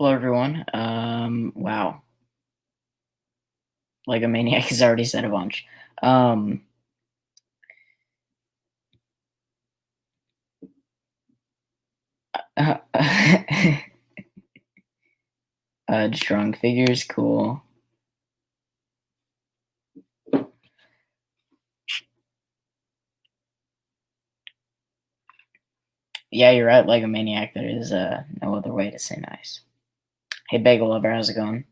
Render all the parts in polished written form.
Hello, everyone. Wow, like a maniac has already said a bunch. Um, Strong figures, cool. Yeah, you're right. Like a maniac, there is no other way to say nice. Hey, Bagel Lover, how's it going?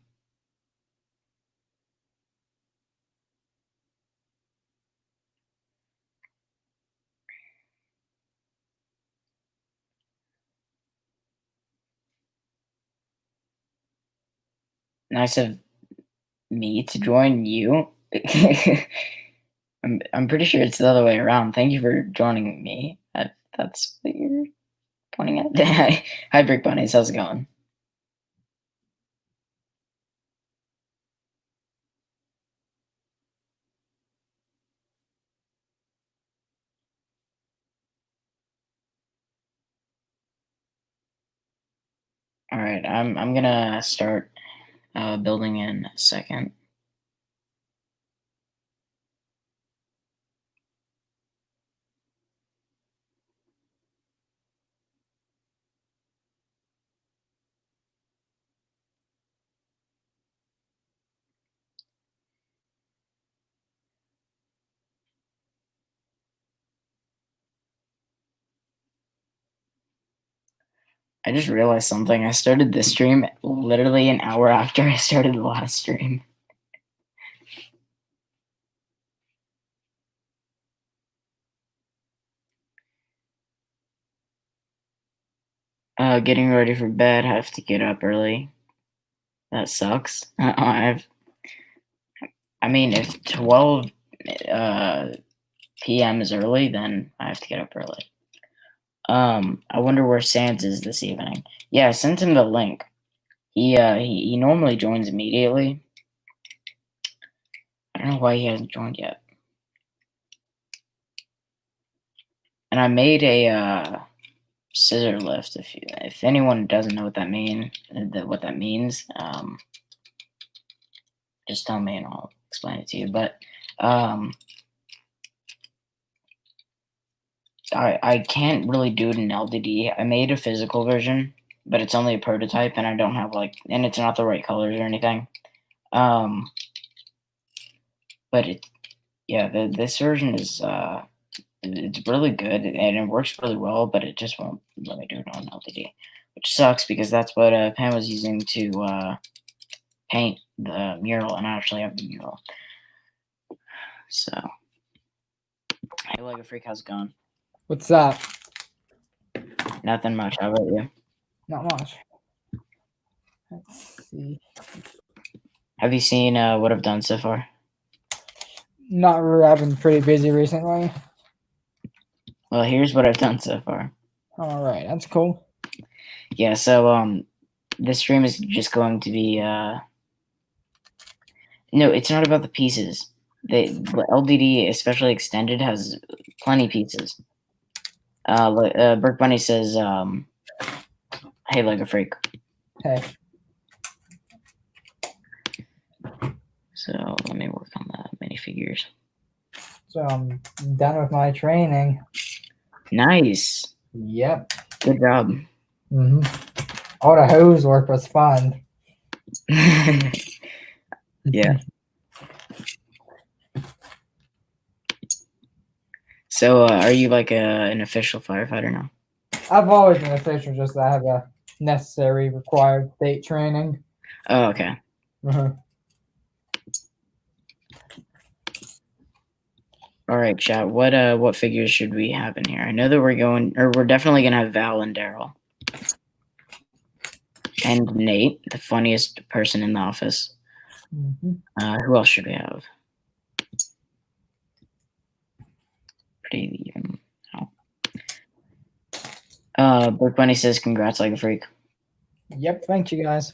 Nice of me to join you. I'm pretty sure it's the other way around. Thank you for joining me. That's what you're pointing at. Hi, Brick Bunnies. How's it going? All right, I'm gonna start building in a second. I just realized something. I started this stream literally an hour after I started the last stream. Getting ready for bed. I have to get up early. That sucks. I mean, if 12 p.m. is early, then I have to get up early. I wonder where Sans is this evening. Yeah, I sent him the link. He normally joins immediately. I don't know why he hasn't joined yet. And I made a scissor lift. If anyone doesn't know what that means, just tell me and I'll explain it to you. But I can't really do it in LDD. I made a physical version, but it's only a prototype, and I don't have and it's not the right colors or anything. But this version is it's really good and it works really well, but it just won't let me do it on LDD, which sucks because that's what Pam was using to paint the mural, and I actually have the mural. So, hey, Lego Freak, how's it going? What's up? Nothing much. How about you? Not much. Let's see. Have you seen what I've done so far? Not really. I've been pretty busy recently. Well, here's what I've done so far. All right, that's cool. Yeah, so this stream is just going to be no, it's not about the pieces. The LDD, especially extended, has plenty pieces. Brick Bunny says, "Hey, Lego Freak." Hey. So let me work on the minifigures. So I'm done with my training. Nice. Yep. Good job. Mm-hmm. All the hose work was fun. Yeah. So are you like an official firefighter now? I've always been official, just that I have a necessary required state training. Oh, okay. Mm-hmm. All right, chat. What figures should we have in here? I know that we're definitely gonna have Val and Daryl. And Nate, the funniest person in the office. Mm-hmm. Who else should we have? Pretty even. Oh. Brick Bunny says, "Congrats, like a freak." Yep. Thank you, guys.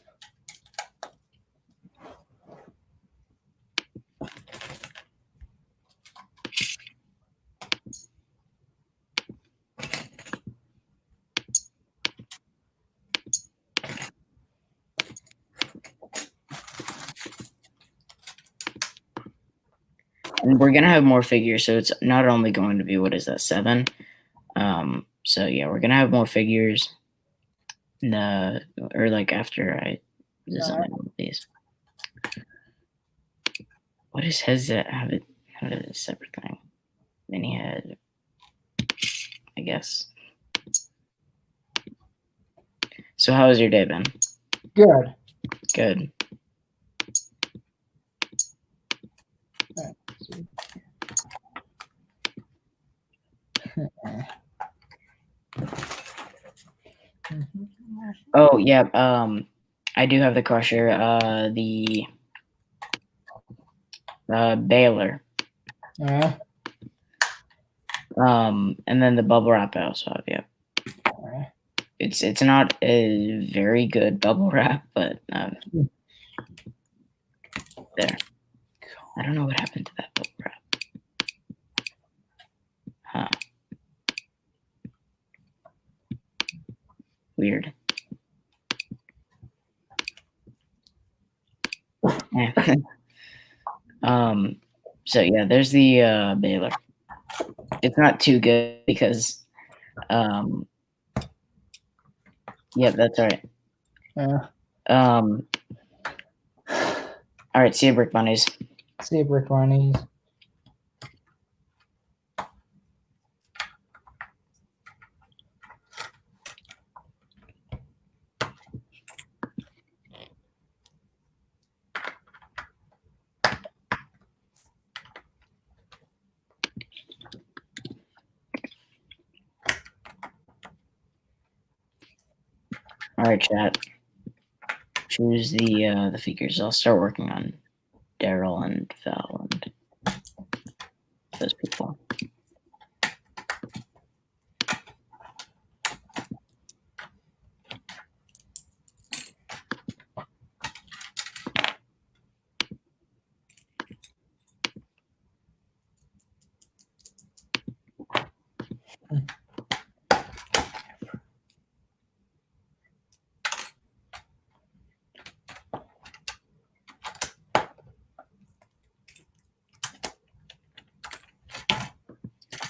And we're gonna have more figures, so it's not only going to be, what is that, 7? So yeah, we're gonna have more figures. Or like after I design all of these. What is has that have it a separate thing? Mini head, I guess. So how has your day been? Good. Good. Oh yeah, I do have the crusher, the baler, Yeah. and then the bubble wrap I also have. Yeah, Yeah. it's not a very good bubble wrap, but there. I don't know what happened to that bubble wrap. Huh. Weird. So yeah, there's the baler. It's not too good because yeah, that's all right. Yeah. All right, see you, Brick Bunnies. See you, Brick Bunnies. All right, chat. Choose the figures. I'll start working on Daryl and Val and those people.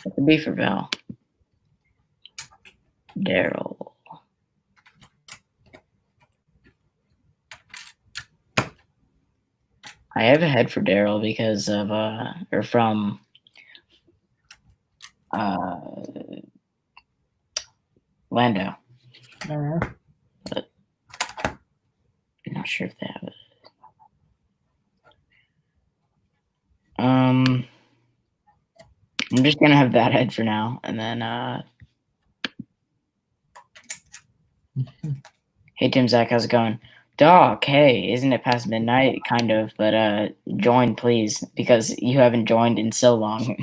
What could be for Val? Daryl. I have a head for Daryl because of or from Lando. But I'm not sure if they have it. I'm just gonna have that head for now, and then hey Tim Zach, how's it going? Doc, hey, isn't it past midnight? Kind of, but join please, because you haven't joined in so long.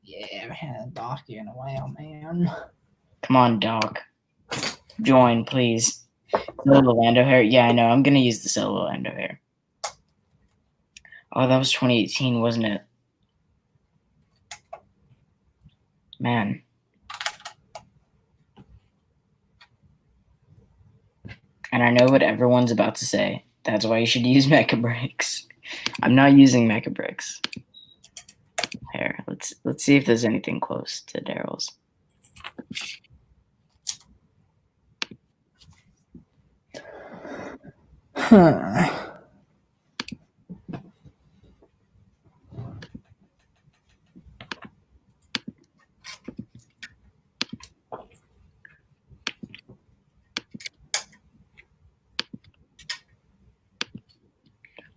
Yeah, man, Doc in a while, man. Come on, Doc. Join, please. Solo Lando hair. Yeah, I know. I'm gonna use the solo Lando hair. Oh, that was 2018, wasn't it? Man. And I know what everyone's about to say. That's why you should use Mecha Bricks. I'm not using Mecha Bricks. Here, let's see if there's anything close to Daryl's.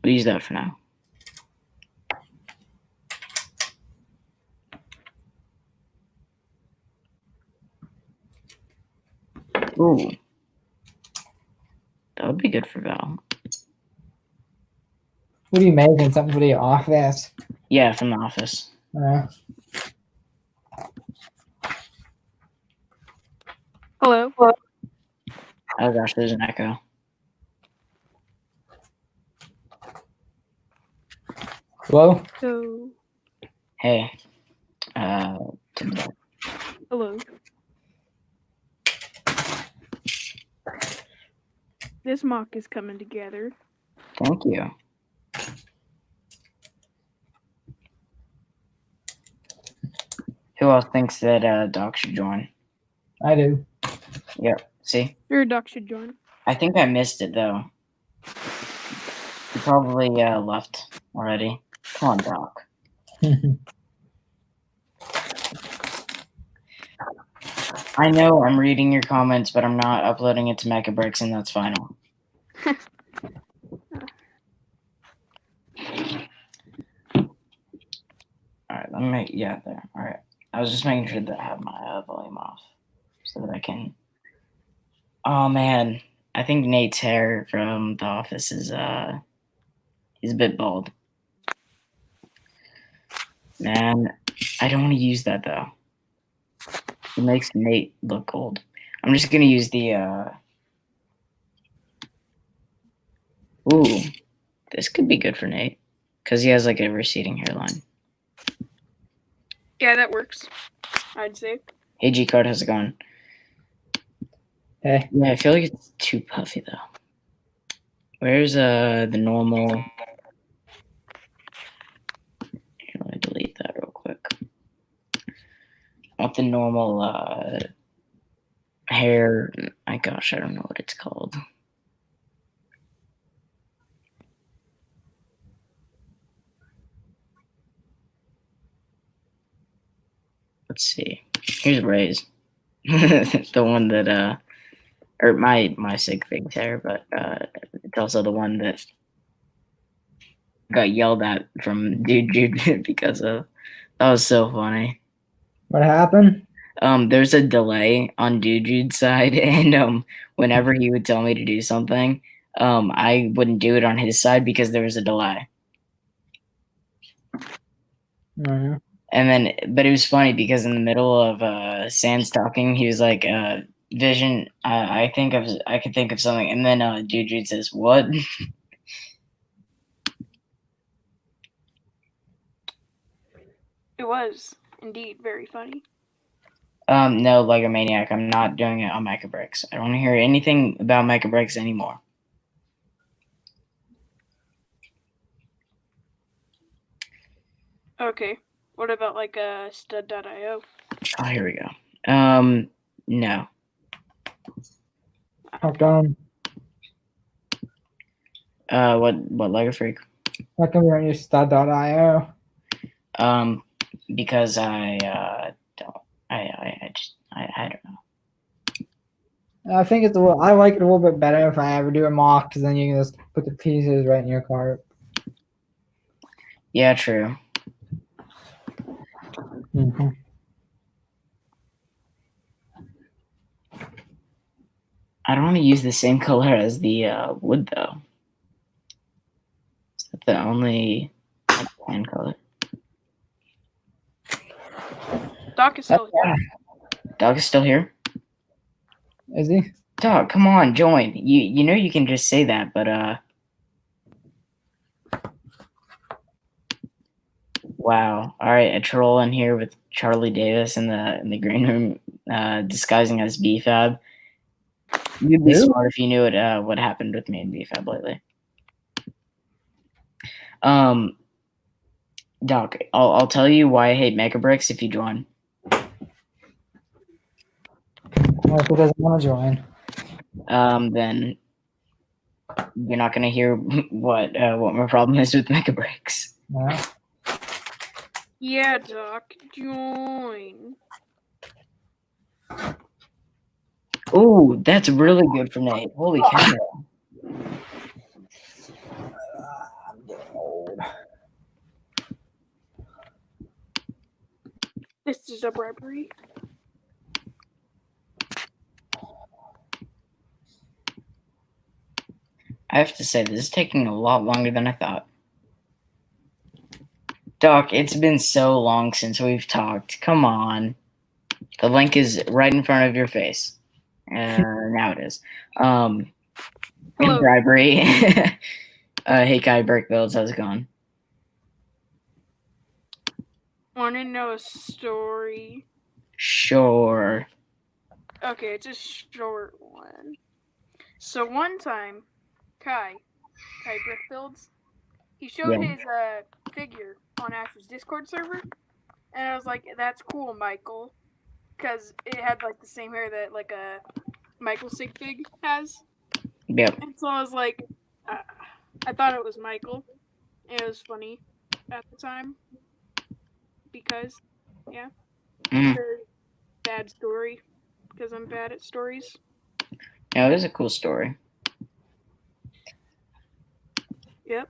We'll use that for now. Ooh. That would be good for Val. What are you making? Something for the office? Yeah, from the office. Hello. Oh gosh, there's an echo. Hello? So, Hey. Tim Zach. hello. This mock is coming together. Thank you. Who else thinks that Doc should join? I do. Yep. See, Your duck should join. I think I missed it though. He probably left already. Come on, Doc. I know I'm reading your comments, but I'm not uploading it to Mechabricks, and that's final. Alright, let me make, yeah, there. Alright. I was just making sure that I have my volume off so that I can. Oh man, I think Nate's hair from The Office is, he's a bit bald. Man, I don't want to use that though. It makes Nate look old. I'm just gonna use the, ooh, this could be good for Nate because he has like a receding hairline. Yeah, that works. I'd say. Hey, G-Card, how's it going? Hey. Yeah, I feel like it's too puffy though. Where's the normal? Here, let me delete that real quick. I want the normal hair. My gosh, I don't know what it's called. Let's see. Here's Ray's. The one that or my sig fig's hair, but it's also the one that got yelled at from Dude because of. That was so funny. What happened? There's a delay on Dude's side, and whenever he would tell me to do something, I wouldn't do it on his side because there was a delay. Oh, And then, but it was funny because in the middle of Sans talking, he was like, "Vision, I could think of something," and then Dude says, "What?" It was indeed very funny. No, Lego Maniac, I'm not doing it on Mechabricks. I don't want to hear anything about Mechabricks anymore. Okay. What about like stud.io? Oh, here we go. No. how come? What Lego Freak? How come you don't use stud.io? Because I don't. I don't know. I think it's I like it a little bit better if I ever do a mock, because then you can just put the pieces right in your cart. Yeah, true. Mm-hmm. I don't want to use the same color as the wood though. Is that the only tan color? Doc is still here. Dog is still here. Is he? Dog, come on, join. You know you can just say that, but wow. All right, a troll in here with Charlie Davis in the green room, disguising as BFAB. You'd be Who? smart if you knew what happened with me and BFAB lately. Doc, I'll tell you why I hate Mechabricks if you join. Well, if he doesn't want to join. Then you're not gonna hear what my problem is with Mechabricks. No. Yeah, Doc, join. Ooh, that's really good for Nate. Holy cow. I'm getting old. This is a bribery. I have to say, this is taking a lot longer than I thought. Doc, it's been so long since we've talked. Come on. The link is right in front of your face. Now it is. Hello. Bribery. Hey, Kai Burkbuilds, how's it going? Want to know a story? Sure. Okay, it's a short one. So one time, Kai Brick Builds, he showed Yeah. his figure on Ash's Discord server, And I was like, "That's cool, Michael," because it had like the same hair that like a Michael Sigfig has. Yep. And so I was like, I thought it was Michael. It was funny at the time because, yeah, Mm. very bad story because I'm bad at stories. Yeah, it was a cool story. Yep.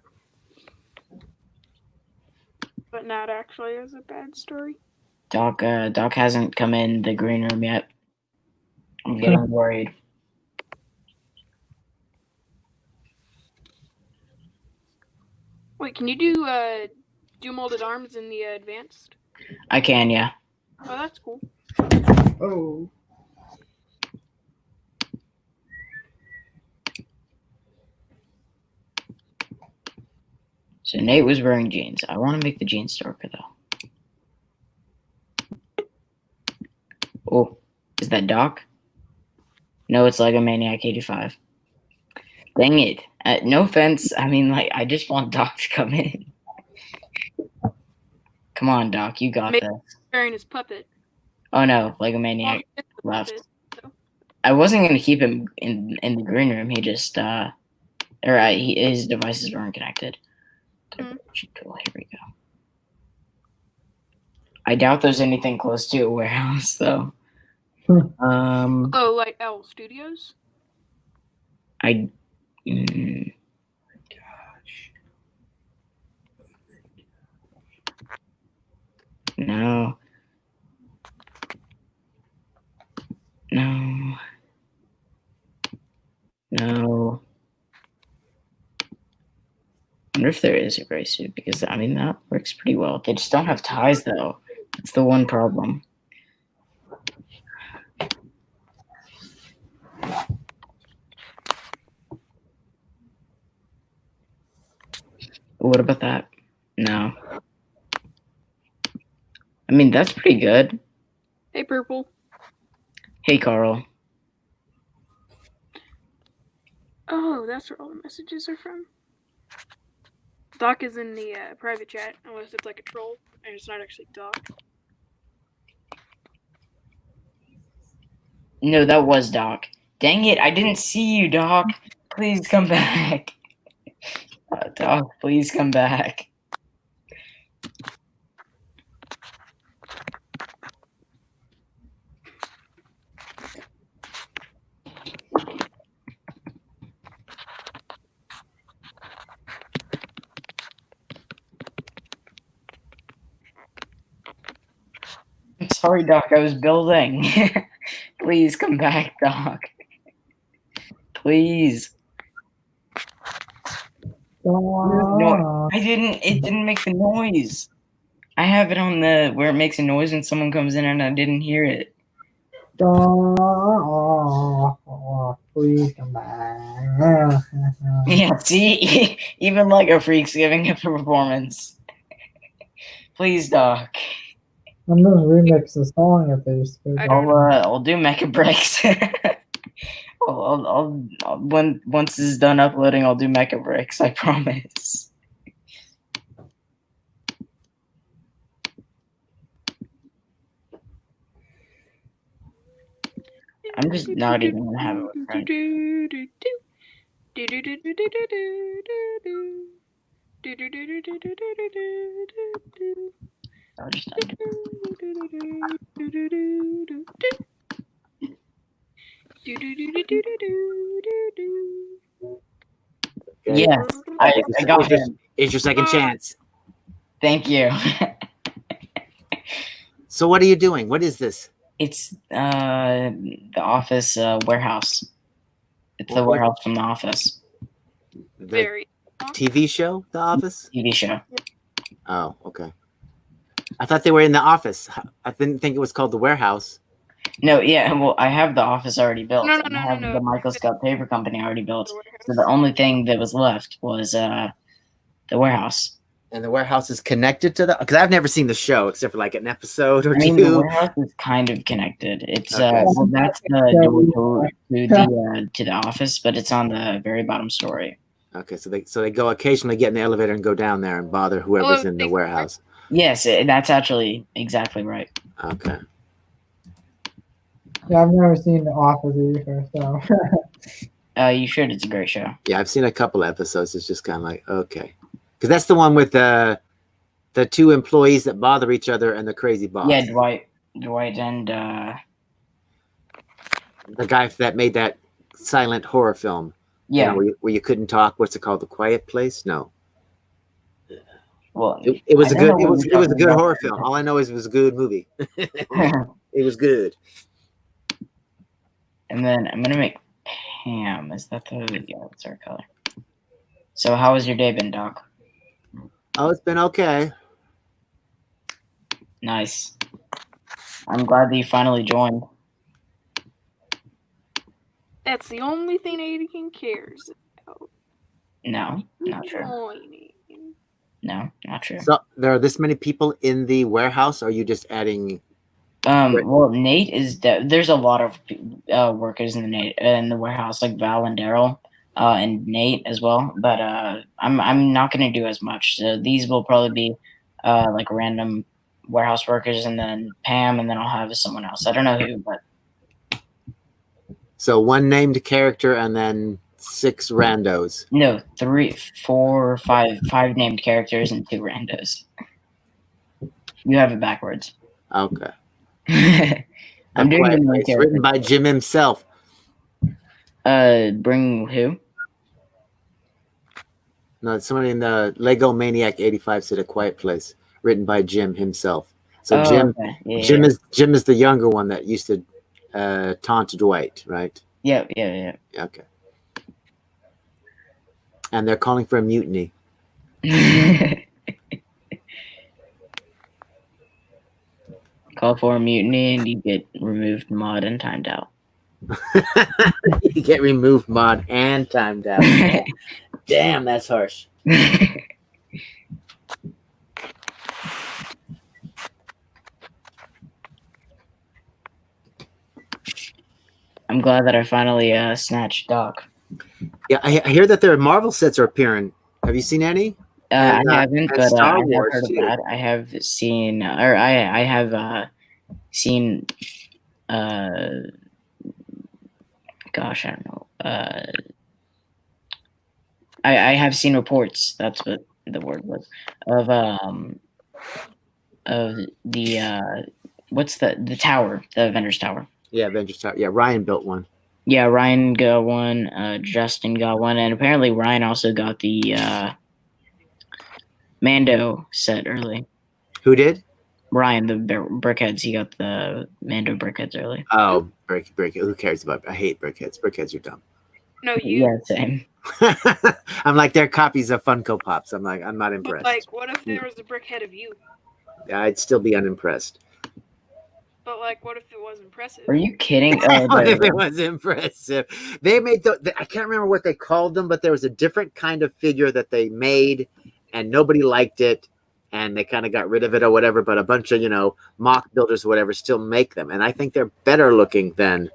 But not actually as a bad story. Doc hasn't come in the green room yet. I'm getting worried. Wait, can you do molded arms in the advanced? I can, yeah. Oh, that's cool. Oh. So Nate was wearing jeans. I want to make the jeans darker though. Oh, is that Doc? No, it's Lego Maniac 85. Dang it. No offense. I mean, like, I just want Doc to come in. Come on, Doc. You got Maybe this. wearing his puppet. Oh, no. Lego Well, Maniac he is the left. puppet, so. I wasn't going to keep him in the green room. He just, his devices weren't connected. Mhm. Cool. Here we go. I doubt there's anything close to a warehouse, though. Oh, like Owl Studios? No. No. No. I wonder if there is a gray suit because, I mean, that works pretty well. They just don't have ties, though. That's the one problem. What about that? No. I mean, that's pretty good. Hey, Purple. Hey, Carl. Oh, that's where all the messages are from. Doc is in the private chat, unless it's like a troll, and it's not actually Doc. No, that was Doc. Dang it, I didn't see you, Doc. Please come back. Doc, please come back. I'm sorry, Doc, I was building. Please come back, Doc. Please. No, I didn't. It didn't make the noise. I have it on the where it makes a noise when someone comes in, and I didn't hear it. Please come back. Yeah, see, even Lego Freak's giving it a performance. Please, Doc. I'm gonna remix the song if they just. I'll do Mecha Bricks. I'll once this is done uploading, I'll do Mecha Bricks. I promise. I'm just not even gonna have it with friends. I'll just Yes, I got it. It's your second chance. Thank you. So what are you doing? What is this? It's the Office warehouse. It's the What- warehouse from The Office The Very. TV show, The Office? TV show. Oh, okay. I thought they were in the office. I didn't think it was called the warehouse. No, yeah, well, I have The Office already built. No, and I have no. the Michael Scott Paper Company already built. The So the only thing that was left was the warehouse. And the warehouse is connected to the, because I've never seen the show except for like an episode or I mean, the two. warehouse is kind of connected. It's Okay. well, that's the door to the office, but it's on the very bottom story. Okay, so they go occasionally get in the elevator and go down there and bother whoever's in the warehouse. Yes, that's actually exactly right. Okay. Yeah, I've never seen The Office either, so. You should. It's a great show. Yeah, I've seen a couple episodes. It's just kind of like, okay. Because that's the one with the two employees that bother each other and the crazy boss. Yeah, Dwight, and The guy that made that silent horror film. yeah. You know, where you couldn't talk. What's it called? The Quiet Place? No. Well, It was I a don't good. know It what was. you're It was a talking good about. horror film. All I know is it was a good movie. It was good. And then I'm gonna make Pam. Is that the yeah? That's our color. So how has your day been, Doc? Oh, it's been okay. Nice. I'm glad that you finally joined. That's the only thing Aiden cares about. No, not true. Joining. No, not true. So there are this many people in the warehouse. Or are you just adding? Well, Nate is there's a lot of workers in the warehouse, like Val and Daryl, and Nate as well. But I'm not gonna do as much. So these will probably be like random warehouse workers, and then Pam, and then I'll have someone else. I don't know who, but So one named character and then 6 randos. no, 3, 4, 5 named characters and 2 randos. You have it backwards. Okay. I'm doing the Quiet main Place, character. written by Jim himself. Bring who? No, somebody in the Lego Maniac 85 said A Quiet Place, written by Jim himself. So Jim Okay. Yeah, Jim is the younger one that used to taunt Dwight, right? yeah. Okay. And they're calling for a mutiny. Call for a mutiny and you get removed, mod, and timed out. You get removed, mod, and timed out. Damn, that's harsh. I'm glad that I finally snatched Doc. Yeah, I hear that their Marvel sets are appearing. Have you seen any? And, I haven't, and but Star I have Wars, heard of too. that. I have seen, or I have seen, gosh, I don't know. I have seen reports. That's what the word was of the what's the tower, the Avengers Tower. Yeah, Avengers Tower. Yeah, Ryan built one. Yeah, Ryan got one. Justin got one, and apparently Ryan also got the Mando set early. Who did? Ryan, the brickheads, he got the Mando brickheads early. Oh, brick. Who cares about? I hate brickheads. Brickheads are dumb. No, you. Yeah, same. I'm like, they're copies of Funko Pops. I'm like, I'm not But impressed. like, what if there was a brickhead of you? I'd still be unimpressed. But like, what if it was impressive? Are you kidding? What if it was impressive? They made I can't remember what they called them, but there was a different kind of figure that they made, and nobody liked it, and they kind of got rid of it or whatever. But a bunch of mock builders or whatever still make them, and I think they're better looking than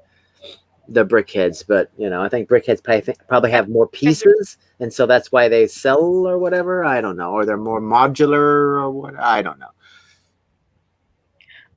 the brickheads. But I think brickheads probably have more pieces, and so that's why they sell or whatever. I don't know, or they're more modular or what. I don't know.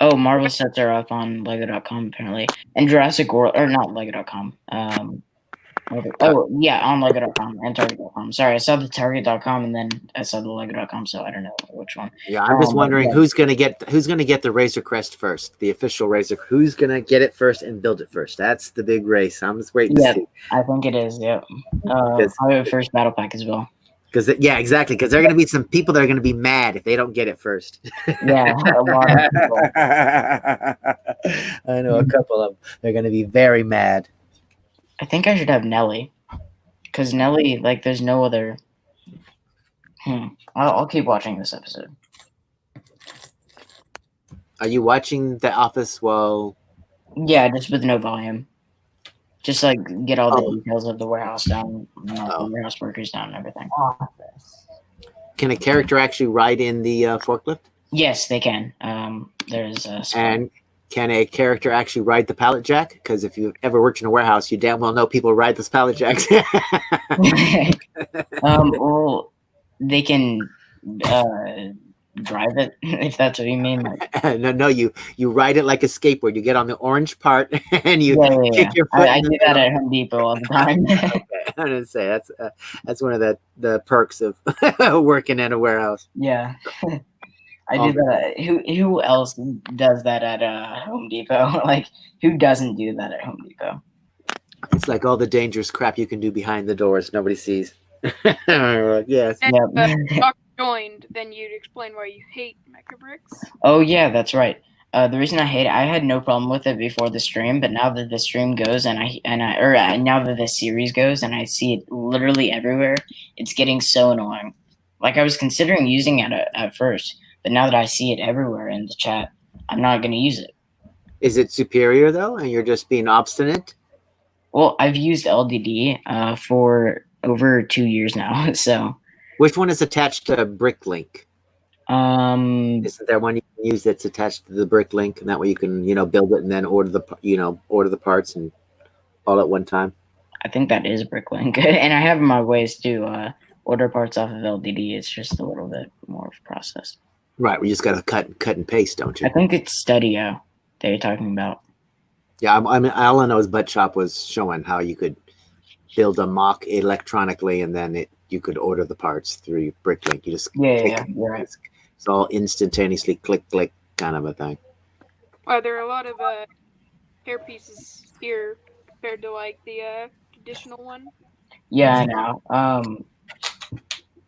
Oh, Marvel sets are up on Lego.com apparently, and Jurassic World, or not Lego.com. Oh yeah, on Lego.com and Target.com. Sorry, I saw the Target.com and then I saw the Lego.com, so I don't know which one. Yeah, I'm just wondering yeah. who's gonna get the Razor Crest first, the official Razor. Who's gonna get it first and build it first? That's the big race. I'm just waiting to see. I think it is. Yep. Probably the first battle pack as well. Because exactly. Because there are gonna be some people that are gonna be mad if they don't get it first. Yeah, a lot of people. I know a couple of them. They're gonna be very mad. I think I should have Nelly, because Nelly, like, there's no other. I'll keep watching this episode. Are you watching The Office? Well, Yeah, just with no volume. Just like get all the Oh. details of the warehouse down, the warehouse workers down, and everything. Office. can a character actually ride in the forklift? Yes, they can. There's a And can a character actually ride the pallet jack? Because if you've ever worked in a warehouse, you damn well know people ride those pallet jacks. well, they can drive it, if that's what you mean. Like, No, you ride it like a skateboard. You get on the orange part and you yeah. kick your foot I in the do that middle. at Home Depot all the time. Okay, I didn't say that's one of the perks of working at a warehouse. Yeah. I do that. Who else does that at Home Depot? Like, who doesn't do that at Home Depot? It's like all the dangerous crap you can do behind the doors nobody sees. Yes. And Yep. Doc joined, then you'd explain why you hate Mecha Bricks. Oh yeah, that's right. The reason I hate it, I had no problem with it before the stream, but now that the stream goes and now that the series goes and I see it literally everywhere, it's getting so annoying. Like I was considering using it at first, but now that I see it everywhere in the chat, I'm not going to use it. Is it superior though, and you're just being obstinate? Well, I've used LDD for over 2 years now, so. Which one is attached to BrickLink? Isn't there one you can use that's attached to the BrickLink, and that way you can, build it and then order the parts and all at one time? I think that is BrickLink, and I have my ways to order parts off of LDD. It's just a little bit more of a process. Right, we just got to cut and paste, don't you? I think it's Studio that you're talking about. Yeah, I mean, all I know is Butt Shop was showing how you could build a mock electronically, and then you could order the parts through BrickLink. You just Yeah, you're right. It's all instantaneously click kind of a thing. There are a lot of hair pieces here compared to like the traditional one. Yeah, I know.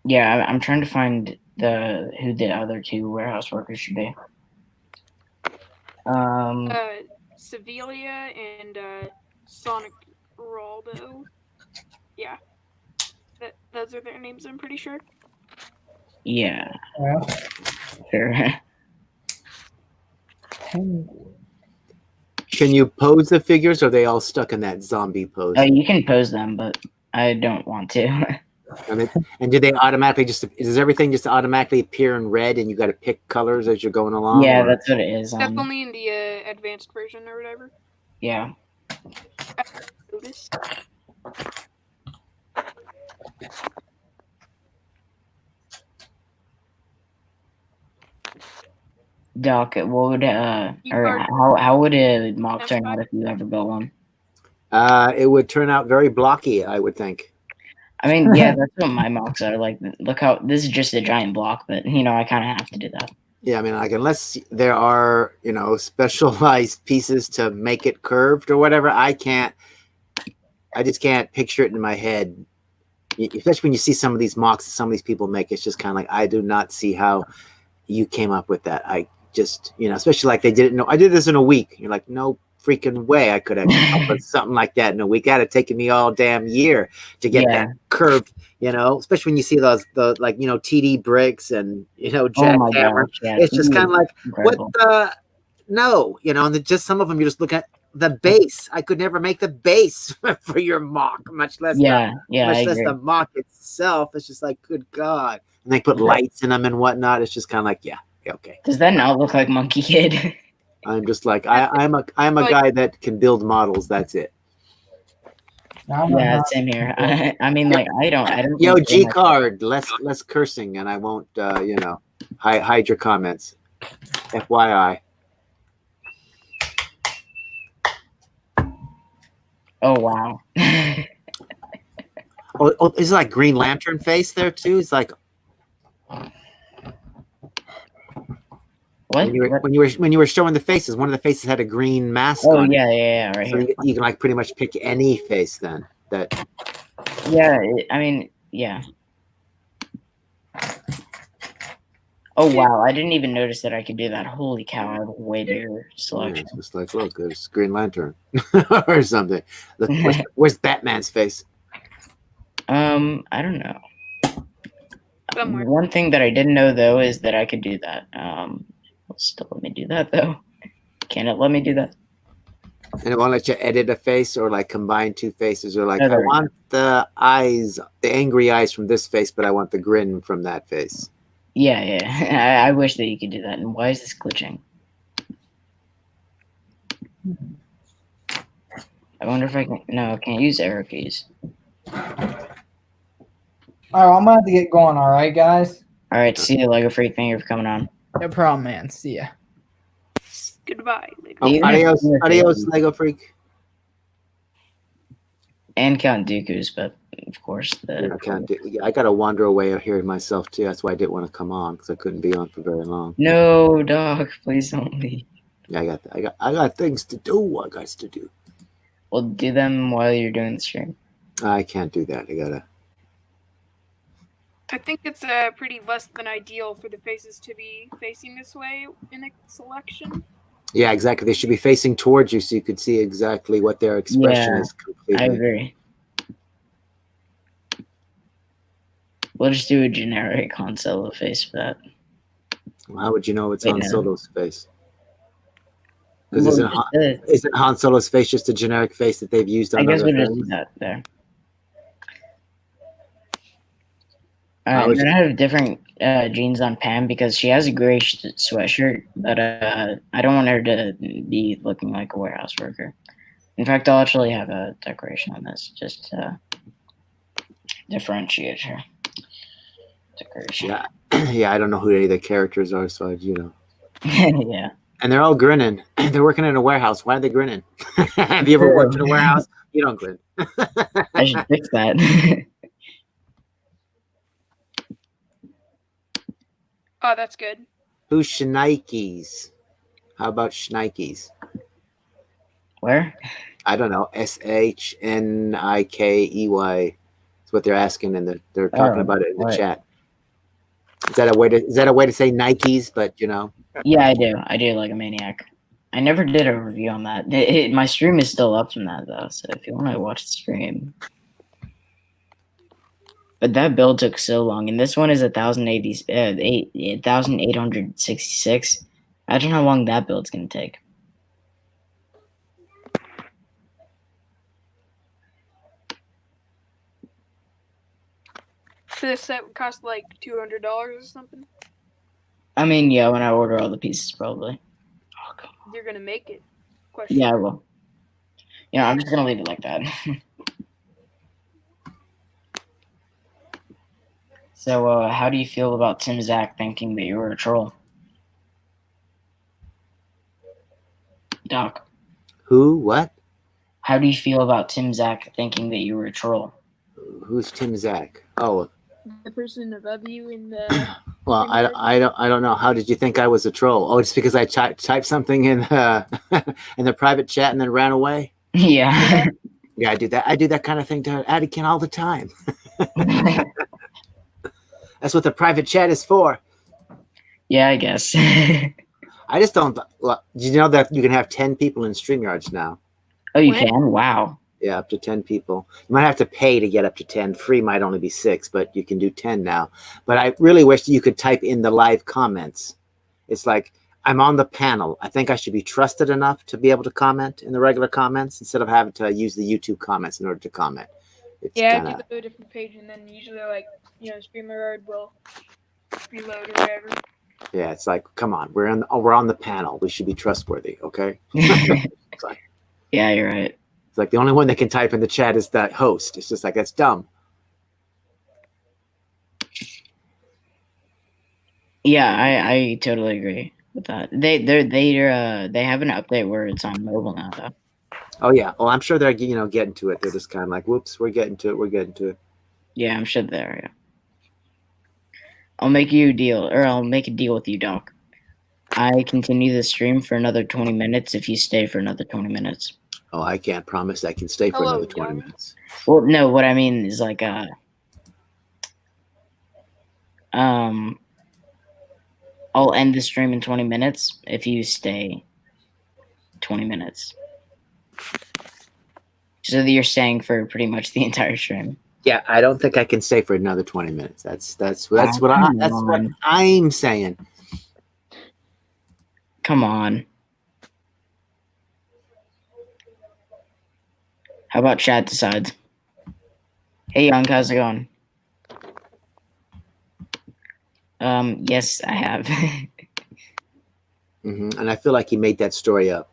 Yeah, I'm trying to find who the other two warehouse workers should be. Sevilla and Sonic Raldo. Yeah, those are their names. I'm pretty sure. Yeah. Well, Sure. Can you pose the figures, or are they all stuck in that zombie pose? You can pose them, but I don't want to. And do they automatically does everything just automatically appear in red, and you got to pick colors as you're going along? Yeah, or? that's what it is. That's only in the advanced version or whatever. Yeah. Notice. Doc, what would how would a mock turn out if you ever built one? It would turn out very blocky, I would think. I mean, yeah, that's what my mocks are. Like, look how this is just a giant block, but I kind of have to do that. Yeah, I mean, like unless there are specialized pieces to make it curved or whatever, I just can't picture it in my head. Especially when you see some of these mocks that some of these people make, it's just kind of like, I do not see how you came up with that. I just, especially like they didn't know. I did this in a week. You're like, no freaking way I could have come up with something like that in a week. That'd have taken me all damn year to get that curved, especially when you see the TD bricks and, Jackhammer. It's just kind of like, incredible. What the, no, and just some of them you just look at the base. I could never make the base for your mock, much less the mock itself. It's just like, good God. And they put lights in them and whatnot. It's just kind of like, yeah, okay. Does that not look like Monkey Kid? I'm just like, I'm a guy that can build models. That's it. Yeah, same here. I mean, like, I don't. Yo, G card, less cursing, and I won't, hide your comments. FYI. Oh wow. Oh, is it like Green Lantern face there too? It's like. What? When you were showing the faces, one of the faces had a green mask on. Oh yeah, right so here. You can like pretty much pick any face then. That. Yeah, I mean, yeah. Oh wow, I didn't even notice that I could do that. Holy cow, I have a way bigger selection. Yeah, it's just like, look, there's Green Lantern or something. Look, where's Batman's face? I don't know. Somewhere. One thing that I didn't know though is that I could do that. Still let me do that though. Can it let me do that? And it won't let you edit a face or like combine two faces or like, I want the eyes, the angry eyes from this face, but I want the grin from that face. Yeah. I wish that you could do that. And why is this glitching? I wonder if I can. No, I can't use arrow keys. All right, I'm gonna have to get going. All right, guys. All right, see you, Lego Freak. Thank you for coming on. No problem, man. See ya. Goodbye. Lego. Oh, You have adios, seen the adios, thing. Lego Freak. And Count Dooku's, but of course I can't do. Yeah, I got to wander away here myself too. That's why I didn't want to come on because I couldn't be on for very long. No, dog, please don't leave. Yeah, I got things to do. I got to do. Well, do them while you're doing the stream. I can't do that. I gotta. I think it's pretty less than ideal for the faces to be facing this way in a selection. Yeah, exactly. They should be facing towards you so you could see exactly what their expression Yeah, is completely. I agree. We'll just do a generic Han Solo face for that. Well, how would you know it's Wait, Han no. Solo's face? Because We'll isn't just, isn't Han Solo's face just a generic face that they've used I on guess other we'll just do things? that there. How Alright, would then I have different jeans on Pam because she has a gray sweatshirt, but I don't want her to be looking like a warehouse worker. In fact, I'll actually have a decoration on this just to differentiate her. Decoration. Yeah, yeah. I don't know who any of the characters are, so Yeah. And they're all grinning. They're working in a warehouse. Why are they grinning? Have you ever worked in a warehouse? You don't grin. I should fix that. Oh, that's good. Who's Shnikes? How about Shnikes? Where? I don't know. Shnikey. That's what they're asking, and they're talking Oh, about it in the what? chat. Is that a way to say Nikes? But you know, Yeah, I do. I do like a maniac. I never did a review on that. My stream is still up from that though, so if you want to watch the stream. But that build took so long, and this one is 1,866. Imagine how long that build's gonna take. So this set would cost like $200 or something. I mean, yeah, when I order all the pieces, probably. Oh, come on. You're gonna make it. Question. Yeah, I will. Yeah, I'm just gonna leave it like that. So, how do you feel about Tim Zach thinking that you were a troll? Doc, who? What? how do you feel about Tim Zach thinking that you were a troll? Who's Tim Zach? Oh, The person above you in the. well, I don't know. How did you think I was a troll? Oh, it's because I typed something in in the private chat and then ran away. Yeah. Yeah, I do that. I do that kind of thing to Anakin all the time. That's what the private chat is for. Yeah, I guess. I just don't. Well, did you know that you can have 10 people in StreamYards now? Oh, you What? can? Wow. Yeah, up to 10 people. You might have to pay to get up to 10. Free might only be 6, but you can do 10 now. But I really wish you could type in the live comments. It's like, I'm on the panel. I think I should be trusted enough to be able to comment in the regular comments instead of having to use the YouTube comments in order to comment. It's Yeah, kinda, if you go to a different page and then usually like StreamYard will reload or whatever. yeah, it's like, come on, we're on the panel. We should be trustworthy, okay? Yeah, you're right. It's like the only one that can type in the chat is the host. It's just like, that's dumb. Yeah, I totally agree with that. They have an update where it's on mobile now though. Oh yeah. Well, I'm sure they're getting to it. They're just kind of like, whoops, we're getting to it. Yeah, I'm sure there. Yeah. I'll make you a deal, or I'll make a deal with you, Doc. I continue the stream for another 20 minutes if you stay for another 20 minutes. Oh, I can't promise I can stay for Hello, another 20 young. minutes. Well, no, what I mean is like I'll end the stream in 20 minutes if you stay 20 minutes. So that you're staying for pretty much the entire stream. Yeah, I don't think I can stay for another 20 minutes. That's what come I'm saying. Come on. How about chat decides? Hey, Young, how's it going? Yes, I have. And I feel like he made that story up.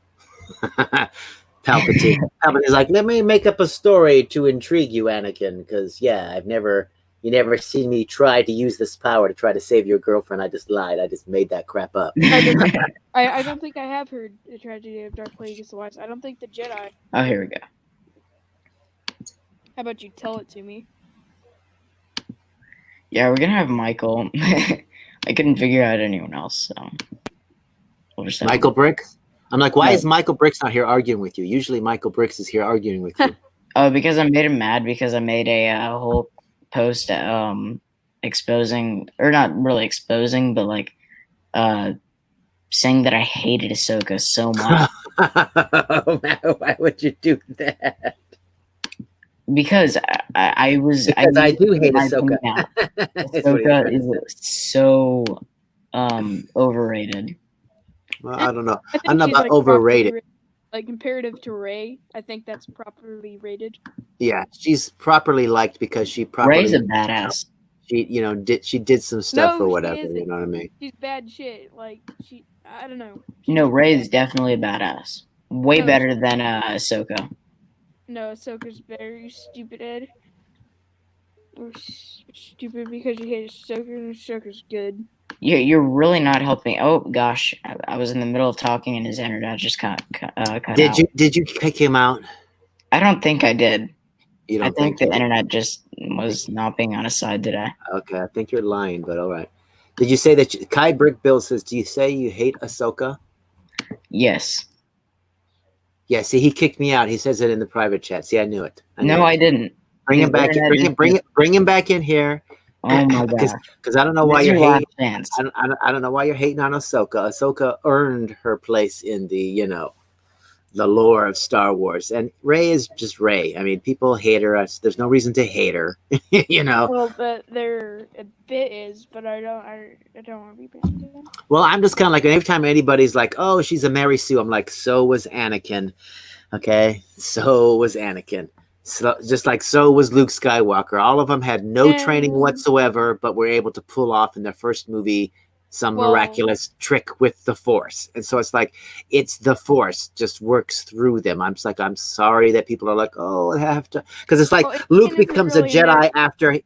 Palpatine is like, let me make up a story to intrigue you, Anakin, because yeah, I've never You never seen me try to use this power to try to save your girlfriend. I just lied. I just made that crap up. I don't think I have heard the tragedy of Dark Plagueis the Wise. I don't think the Jedi. Oh, here we go. How about you tell it to me? Yeah, we're gonna have Michael. I couldn't figure out anyone else, so we'll just have Michael Bricks? I'm like, why is Michael Bricks not here arguing with you? Usually Michael Bricks is here arguing with you. Oh, because I made him mad because I made a whole post exposing, or not really exposing, but like saying that I hated Ahsoka so much. Oh, man, why would you do that? Because I was Because I do hate my Ahsoka. opinion now. That's what he Ahsoka said. is so overrated. Well, I don't know. I think I'm not she's, about like, properly overrated. rated. Like comparative to Rey, I think that's properly rated. Yeah, she's properly liked because she properly Rey's a badass. she did some stuff No, or she whatever. isn't. You know what I mean? She's bad shit. Like I don't know. No, She's Rey is bad. definitely a badass. Way No, better than Ahsoka. No, Ahsoka's very stupid, Ed. You're stupid because you hate Ahsoka, and Ahsoka's good. You're really not helping. Oh gosh, I was in the middle of talking and his internet just cut out. Did you kick him out? I don't think I did. You I don't think you the did? internet just was not being on his side today. Okay, I think you're lying, but all right. Did you say that Kai Brick Bill says? Do you say you hate Ahsoka? Yes. Yeah. See, he kicked me out. He says it in the private chat. See, I knew it. No, I didn't. Bring him His back. internet Bring him back in here. Oh my gosh. Because I don't know why This is you're your last hating. chance. I don't know why you're hating on Ahsoka. Ahsoka earned her place in the the lore of Star Wars, and Rey is just Rey. I mean, people hate her. There's no reason to hate her. Well, there a bit is, but I don't want to be banned again. Well, I'm just kind of like, every time anybody's like, "Oh, she's a Mary Sue," I'm like, "So was Anakin." Okay, so was Anakin. So, just like so was Luke Skywalker. All of them had no training whatsoever, but were able to pull off in their first movie some miraculous trick with the Force. And so it's like, it's the Force just works through them. I'm just like, I'm sorry that people are like, oh, I have to, because it's like Luke becomes a Jedi after he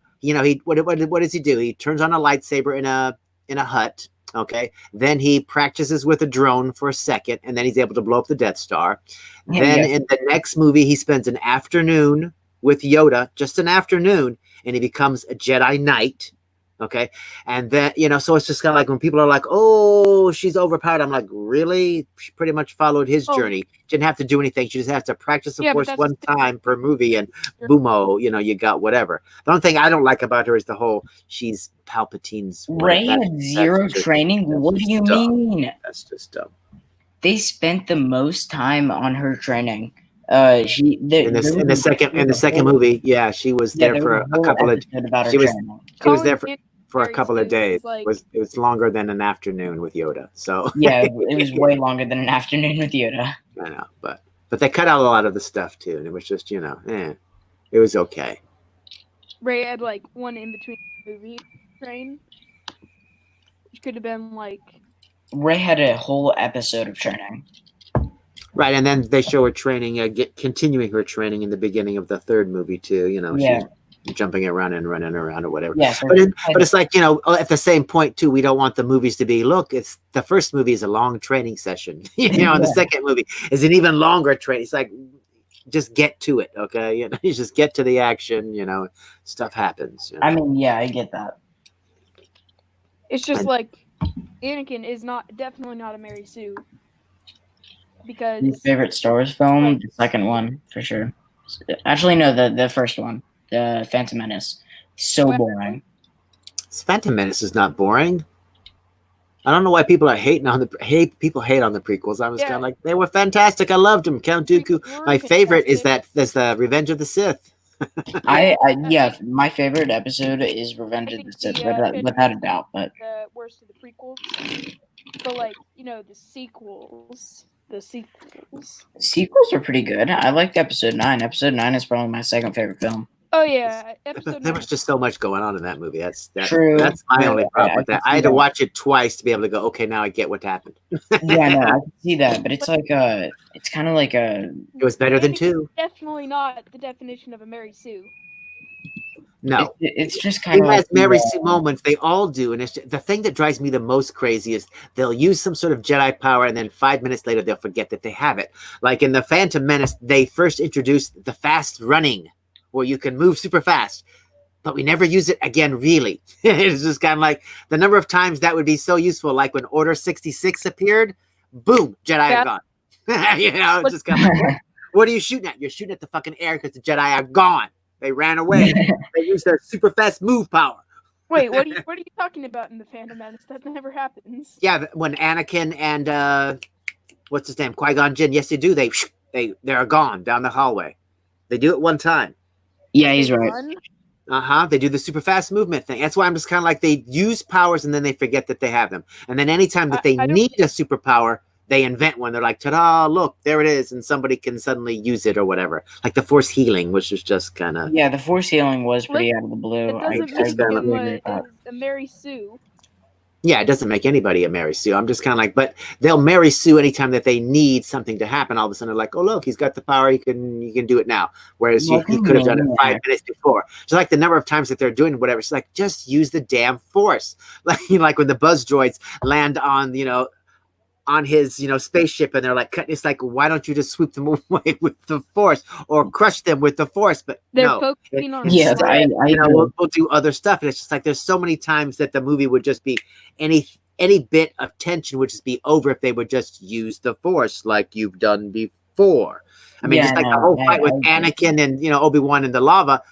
what does he do? He turns on a lightsaber in a hut. Okay, then he practices with a drone for a second, and then he's able to blow up the Death Star. Then in the next movie, he spends an afternoon with Yoda, just an afternoon, and he becomes a Jedi Knight. Okay, and then so it's just kind of like when people are like, "Oh, she's overpowered," I'm like, "Really?" She pretty much followed his journey. She didn't have to do anything. She just has to practice the Force one time per movie, and boomo, you got whatever. The only thing I don't like about her is the whole she's Palpatine's. Rey had zero training. What do you mean? That's just dumb. They spent the most time on her training. In the second movie, yeah, she was there for a couple of. She was there for a couple of days. It was longer than an afternoon with Yoda. So yeah, it was way longer than an afternoon with Yoda. I know, but they cut out a lot of the stuff too, and it was just it was okay. Rey had like one in between movie train, which could have been like. Rey had a whole episode of training. Right, and then they show her training, continuing her training in the beginning of the third movie too. She's jumping around and running around or whatever. Yeah, but it's like at the same point too, we don't want the movies to be. Look, it's the first movie is a long training session. And the second movie is an even longer training. It's like, just get to it, okay? You just get to the action. Stuff happens. I mean, yeah, I get that. It's just like Anakin is definitely not a Mary Sue. Because your favorite Star Wars film, the second one for sure. Actually, no, the first one, the Phantom Menace. So boring. Phantom Menace is not boring. I don't know why people are hating on people hate on the prequels. I was kind of like, they were fantastic. I loved them. Count Dooku. My favorite is the Revenge of the Sith. My favorite episode is Revenge of the Sith, without a doubt. But the worst of the prequels, but the sequels. The sequels are pretty good. I liked Episode 9. Episode 9 is probably my second favorite film. Oh yeah, there was just so much going on in that movie. That's true. That's my only problem with that. I had to watch it twice to be able to go, okay, now I get what happened. Yeah, no, I can see that, but it's like it's kind of like a. It was better than 2. Definitely not the definition of a Mary Sue. No. It's just He kind of like has Mary Sue moments. They all do, and it's the thing that drives me the most crazy is they'll use some sort of Jedi power, and then 5 minutes later they'll forget that they have it. Like in the Phantom Menace, they first introduced the fast running, where you can move super fast, but we never use it again. Really, it's just kind of like the number of times that would be so useful. Like when Order 66 appeared, boom, Jedi are gone. It's just kind of like, what are you shooting at? You're shooting at the fucking air because the Jedi are gone. They ran away. They used their super fast move power. Wait, what are you talking about in the Phantom Menace? That never happens. Yeah, when Anakin and what's his name, Qui-Gon Jinn, yes, they do. They're gone down the hallway. They do it one time. Yeah, he's right. They do the super fast movement thing. That's why I'm just kind of like they use powers and then they forget that they have them. And then anytime that they need a superpower, they invent one. They're like, ta-da, look, there it is. And somebody can suddenly use it or whatever. Like the Force healing, which was just kind of... Yeah, the Force healing was pretty out of the blue. It doesn't make him a Mary Sue. Yeah, it doesn't make anybody a Mary Sue. I'm just kind of like, but they'll Mary Sue anytime that they need something to happen. All of a sudden, they're like, oh, look, he's got the power. You can do it now. Whereas he could have done it 5 minutes before. So like the number of times that they're doing whatever, it's like, just use the damn Force. Like when the buzz droids land on, on his, spaceship, and they're like cutting. It's like, why don't you just sweep them away with the Force or crush them with the Force? But they're no, focusing on we'll do other stuff. And it's just like there's so many times that the movie would just be any bit of tension would just be over if they would just use the Force like you've done before. I mean, just like the whole fight with Anakin and Obi-Wan in the lava.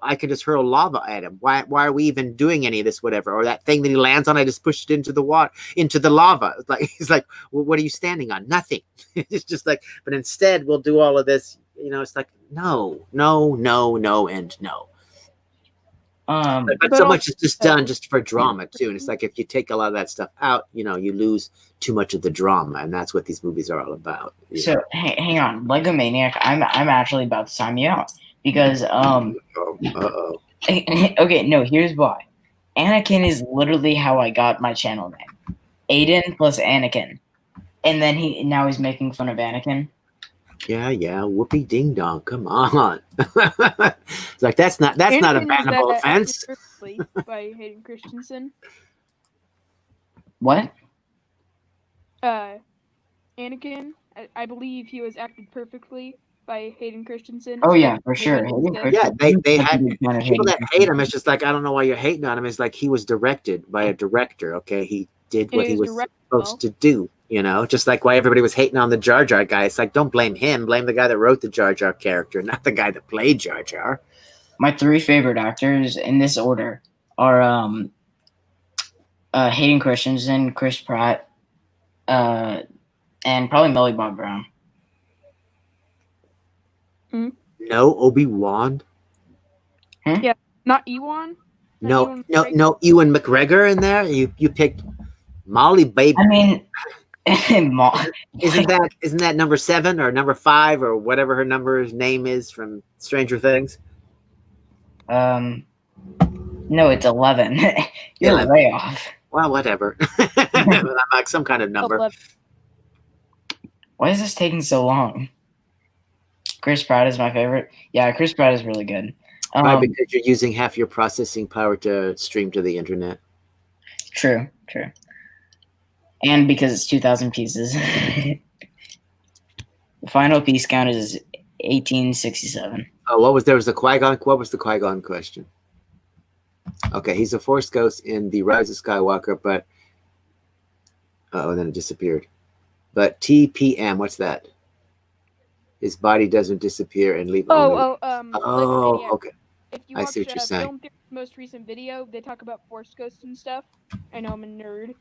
I could just hurl lava at him. Why are we even doing any of this, whatever? Or that thing that he lands on, I just pushed it into the water, into the lava. It's like, he's like, well, what are you standing on? Nothing. It's just like, but instead we'll do all of this. It's like, no, and no. But so much is just done just for drama too. And it's like, if you take a lot of that stuff out, you lose too much of the drama. And that's what these movies are all about. So hang on, Lego Maniac, I'm actually about to sign me out. Because okay, no, here's why. Anakin is literally how I got my channel name. Aiden plus Anakin. And then now he's making fun of Anakin. Yeah, whoopee ding dong. Come on. It's like that's not a bannable offense. By Hayden Christensen. What? Anakin, I believe he was acted perfectly by Hayden Christensen. Oh yeah, for sure. Yeah, they had people that hate him. It's just like, I don't know why you're hating on him. It's like he was directed by a director. Okay, he did what he was supposed to do. Just like why everybody was hating on the Jar Jar guy. It's like, don't blame him. Blame the guy that wrote the Jar Jar character, not the guy that played Jar Jar. My 3 favorite actors in this order are Hayden Christensen, Chris Pratt, and probably Millie Bob Brown. No, Obi-Wan. Yeah, not Ewan. No, Ewan McGregor in there. You picked Molly Baby. I mean, isn't that number 7 or number 5 or whatever her name is from Stranger Things? No, it's 11. You're way off. Well, whatever. I'm like some kind of number. 11. Why is this taking so long? Chris Pratt is my favorite. Yeah, Chris Pratt is really good. Because you're using half your processing power to stream to the internet. True. And because it's 2,000 pieces. The final piece count is 1867. Oh, what was the Qui-Gon? What was the Qui-Gon question? Okay, he's a Force ghost in The Rise of Skywalker, but and then it disappeared. But TPM, what's that? His body doesn't disappear and leave. Okay. If you I watch see what you're saying. Film Theory's most recent video, they talk about Force ghosts and stuff. I know I'm a nerd,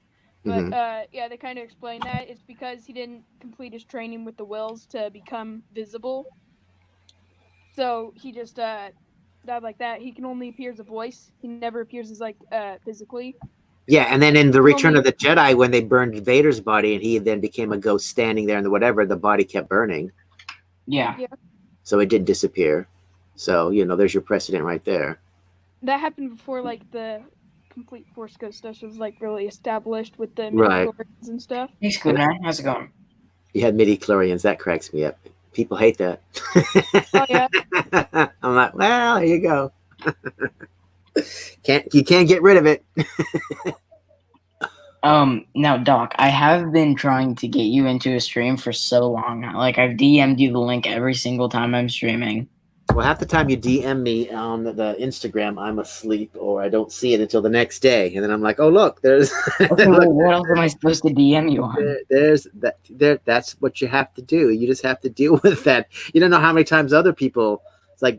but yeah, they kind of explain that it's because he didn't complete his training with the Wills to become visible. So he just died like that. He can only appear as a voice. He never appears as physically. Yeah, and then in the Return of the Jedi, when they burned Vader's body and he then became a ghost standing there and the body kept burning. Yeah. So it did disappear. So, there's your precedent right there. That happened before, the complete Force ghost stuff was, really established with the Right. midichlorians and stuff. Hey, Scoop-Man, how's it going? You had midichlorians. That cracks me up. People hate that. Oh, yeah. I'm like, well, there you go. You can't get rid of it. Now, Doc, I have been trying to get you into a stream for so long. Like, I've DM'd you the link every single time I'm streaming. Well, half the time you DM me on the Instagram, I'm asleep or I don't see it until the next day, and then I'm like, "Oh, look, there's Okay, well, what else am I supposed to DM you on? there's that there. That's what you have to do. You just have to deal with that. You don't know how many times other people, it's like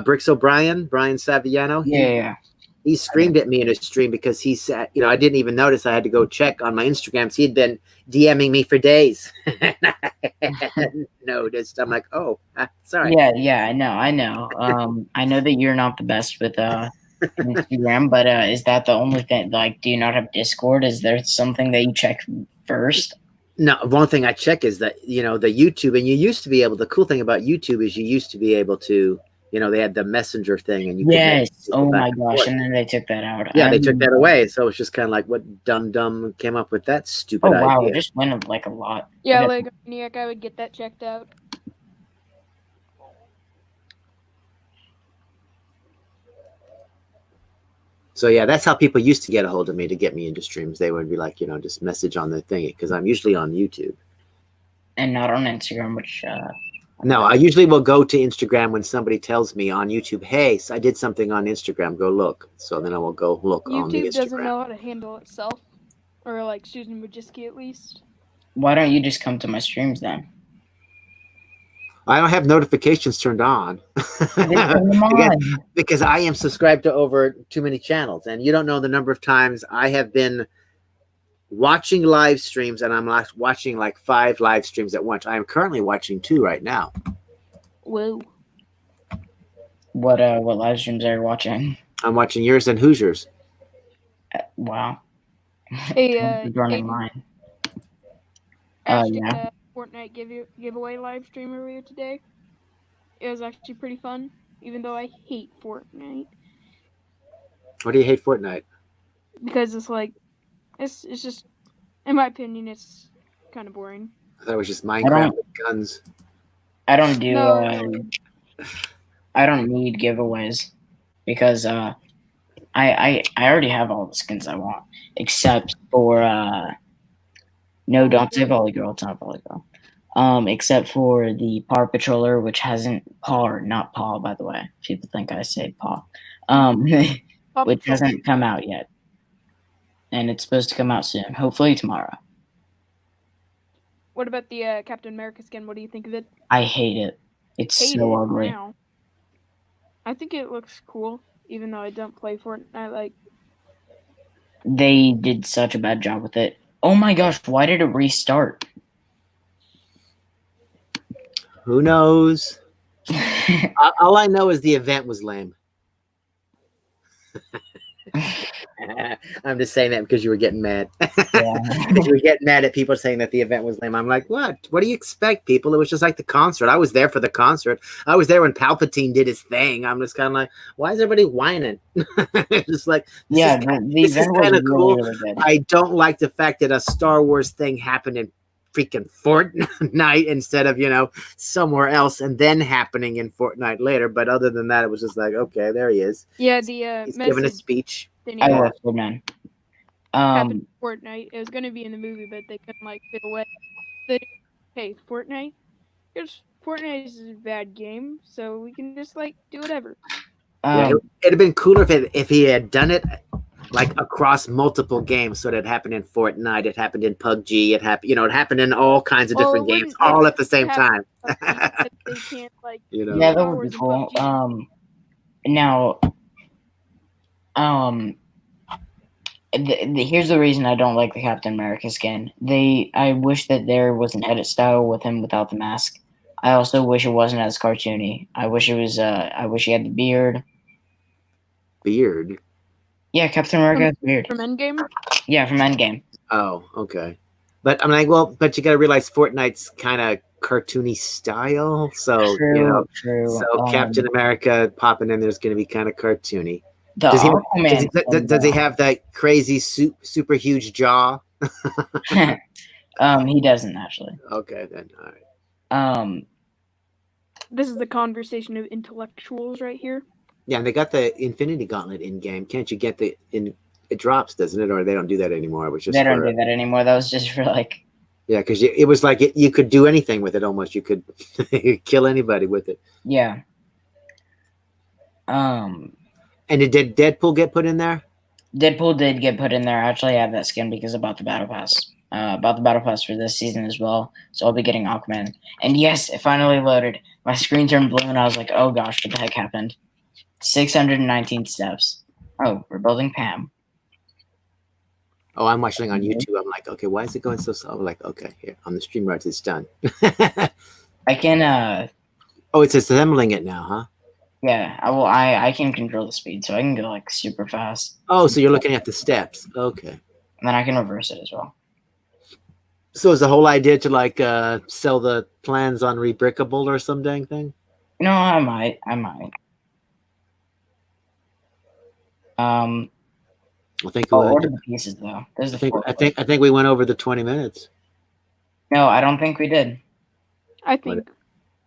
Bricks O'Brien, Brian Saviano. Yeah. He screamed at me in his stream because he said, I didn't even notice. I had to go check on my Instagrams. He'd been DMing me for days. I hadn't noticed. I'm like, oh, sorry. Yeah, I know. I know that you're not the best with Instagram, but is that the only thing? Like, do you not have Discord? Is there something that you check first? No, one thing I check is that, the YouTube, and you used to be able, the cool thing about YouTube is you used to be able to, they had the messenger thing and you could Yes. go Oh back my and gosh. forth. And then they took that out. Yeah, they took that away. So it's just kind of like, what dumb came up with that stupid Oh wow, idea? it just went up like a lot. Yeah, Okay. Lego Maniac, I would get that checked out. So yeah, that's how people used to get a hold of me to get me into streams. They would be like, just message on the thing because I'm usually on YouTube. And not on Instagram, which No, I usually will go to Instagram when somebody tells me on YouTube, hey, so I did something on Instagram, go look. So then I will go look on the YouTube Instagram. doesn't know how to handle itself. Or like Susan Wojcicki at least. why don't you just come to my streams then? I don't have notifications turned on. Turn them on. Because I am subscribed to over too many channels. And you don't know the number of times I have been watching live streams, and I'm watching like 5 live streams at once. I am currently watching 2 right now. Whoa. What live streams are you watching? I'm watching yours and Hoosiers. Wow. Hey, running Aiden, mine. Ash did Yeah. a Fortnite giveaway live stream earlier today. It was actually pretty fun, even though I hate Fortnite. Why do you hate Fortnite? Because it's like, it's just, in my opinion, it's kind of boring. I thought it was just Minecraft with guns. I don't do No. I don't need giveaways because I already have all the skins I want except for no, don't say Volley Girl, it's not Volley Girl. Except for the Paw Patroller, which hasn't not Paw, by the way. People think I say Paw. Which hasn't come out yet. And it's supposed to come out soon. Hopefully tomorrow. What about the Captain America skin? What do you think of it? I hate it. It's Hate so it ugly. now. I think it looks cool, even though I don't play Fortnite. Like, They did such a bad job with it. Oh my gosh, why did it restart? Who knows? All I know is the event was lame. I'm just saying that because you were getting mad. You were getting mad at people saying that the event was lame. I'm like, what? What do you expect, people? It was just like the concert. I was there for the concert. I was there when Palpatine did his thing. I'm just kind of like, why is everybody whining? Just like, the event was really, cool. really good. I don't like the fact that a Star Wars thing happened in freaking Fortnite instead of, somewhere else and then happening in Fortnite later. But other than that, it was just like, okay, there he is. yeah, the He's giving a message speech. that I he love Fortnite. happened in Fortnite. It was going to be in the movie, but they couldn't, like, fit away. Hey, Fortnite? Fortnite is a bad game, so we can just, like, do whatever. Yeah, it'd have been cooler if he had done it like across multiple games. So that happened in Fortnite, it happened in PUBG, it happened in all kinds of Well, different it games, wouldn't all at the same happen. time. They can't, like, Yeah, that Star would Wars be and cool. PUBG. Now, here's the reason I don't like the Captain America skin. I wish that there was an edit style with him without the mask. I also wish it wasn't as cartoony. I wish it was. I wish he had the beard. Beard. Yeah, Captain America has a beard. From Endgame? Yeah, from Endgame. Oh, okay. But I'm like, but you got to realize Fortnite's kind of cartoony style. So, True. so Captain America popping in there's going to be kind of cartoony. The Does he, Aquaman. does he have that crazy super huge jaw? He doesn't actually. Okay, then. All right. This is the conversation of intellectuals right here. Yeah, and they got the Infinity Gauntlet in game. Can't you get the in? It drops, doesn't it? Or they don't do that anymore. It was just They don't for, do that anymore. That was just for like. yeah, because it was like you could do anything with it almost. You could kill anybody with it. Yeah. And did Deadpool get put in there? Deadpool did get put in there. I actually have that skin because about the battle pass. About the battle pass for this season as well. So I'll be getting Aquaman. And yes, it finally loaded. My screen turned blue and I was like, oh gosh, what the heck happened? 619 steps. Oh, we're building Pam. Oh, I'm watching on YouTube. I'm like, okay, why is it going so slow? I'm like, okay, here on the stream rights, it's done. I can Oh, it's assembling it now, huh? yeah, I can control the speed, so I can go like super fast. Oh, so you're looking at the steps. Okay. And then I can reverse it as well. So is the whole idea to like sell the plans on Rebrickable or some dang thing? No, I might. I think I'll order the pieces though. There's the I think we went over the 20 minutes. No, I don't think we did. I think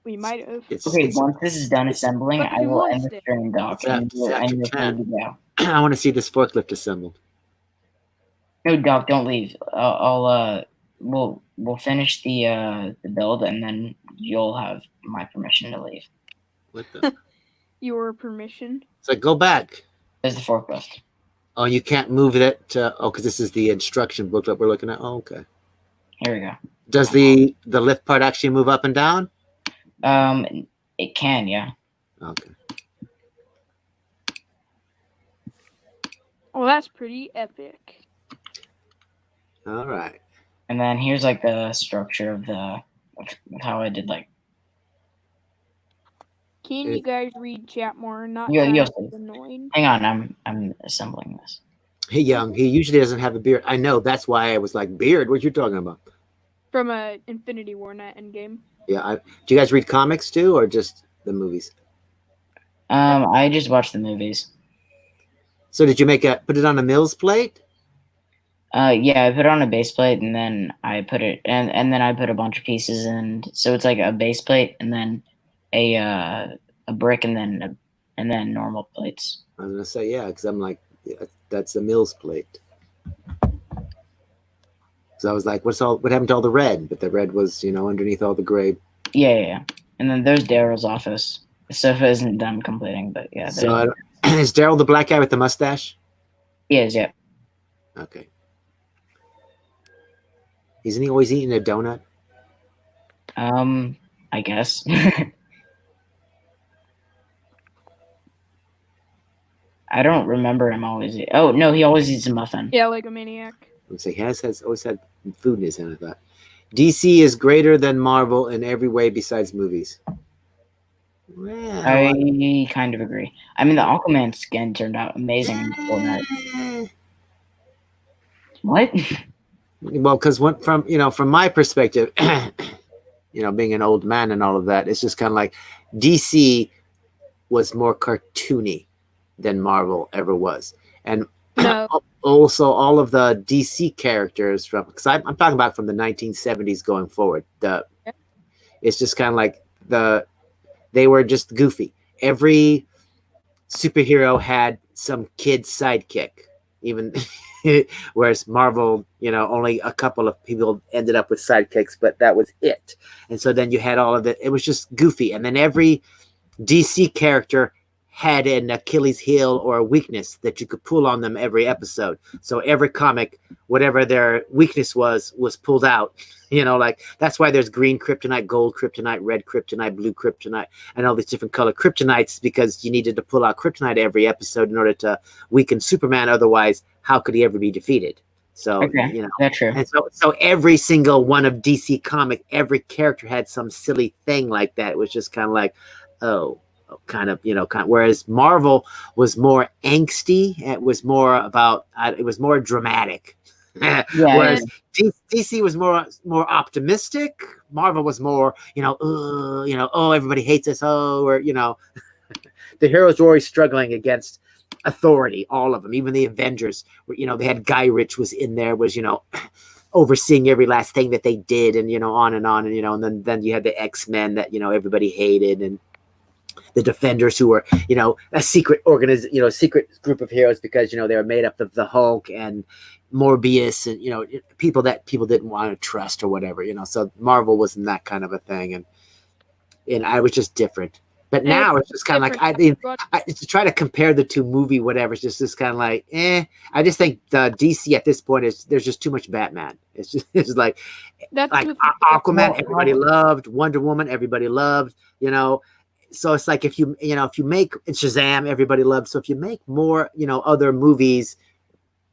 we might have. Okay, once this is done assembling, But I you will end lost the it. stream, Doc, It's and after you're free 10. to go. I want to see this forklift assembled. No, Doc, don't leave. We'll finish the build, and then you'll have my permission to leave. What the? Your permission. It's like, go back. There's the forklift. Oh, you can't move it. Because this is the instruction booklet we're looking at. Oh, okay. Here we go. Does the lift part actually move up and down? It can, yeah. Okay. Well, that's pretty epic. All right. And then here's like the structure of how I did like. Can you guys read chat more? Not Yeah, that yes. it's annoying. Hang on, I'm assembling this. Hey, Young. He usually doesn't have a beard. I know. That's why I was like, beard? What you talking about? From a Infinity War Net Endgame. Yeah. Do you guys read comics too, or just the movies? I just watched the movies. So did you put it on a Mills plate? Yeah, I put it on a base plate, and then I put it, and then I put a bunch of pieces, and so it's like a base plate, and then a brick, and then normal plates. I was gonna say yeah, because I'm like, yeah, that's a Mills plate. So I was like, what happened to all the red? But the red was, underneath all the gray. Yeah. And then there's Daryl's office. The sofa isn't done completing, but yeah. So is Daryl the black guy with the mustache? He is, yeah. Okay. Isn't he always eating a donut? I guess. I don't remember him always. Oh no, he always eats a muffin. Yeah, like a maniac. So he has always had food in his hand. I thought DC is greater than Marvel in every way besides movies. Well, I kind of agree. I mean, the Aquaman skin turned out amazing in Fortnite. What? Well, because from my perspective, being an old man and all of that, it's just kind of like DC was more cartoony than Marvel ever was, and No. also all of the DC characters because I'm talking about from the 1970s going forward. It's just kind of like they were just goofy. Every superhero had some kid sidekick, even whereas Marvel, only a couple of people ended up with sidekicks, but that was it. And so then you had all of it. It was just goofy. And then every DC character had an Achilles heel or a weakness that you could pull on them every episode. So every comic, whatever their weakness was pulled out. Like that's why there's green kryptonite, gold kryptonite, red kryptonite, blue kryptonite, and all these different color kryptonites, because you needed to pull out kryptonite every episode in order to weaken Superman. Otherwise, how could he ever be defeated? So, Okay, that's true. And so every single one of DC comic, every character had some silly thing like that. It was just kind of like, whereas Marvel was more angsty. It was more about, it was more dramatic. Yeah. Whereas DC was more optimistic. Marvel was more, oh, everybody hates us. Oh, or, the heroes were always struggling against authority, all of them, even the Avengers, they had Guy Ritchie was in there, was, overseeing every last thing that they did, and, on and on. And, and then you had the X-Men that, everybody hated. And the Defenders, who were, a secret secret group of heroes because, they were made up of the Hulk and Morbius and, people that people didn't want to trust or whatever, So Marvel wasn't that kind of a thing. And I was just different. But now it's just kind of like, to try to compare the two movie, whatever, it's just kind of like, I just think the DC at this point there's just too much Batman. It's like Aquaman, everybody loved. Wonder Woman, everybody loved, So it's like if you make Shazam, everybody loves. So if you make more, other movies,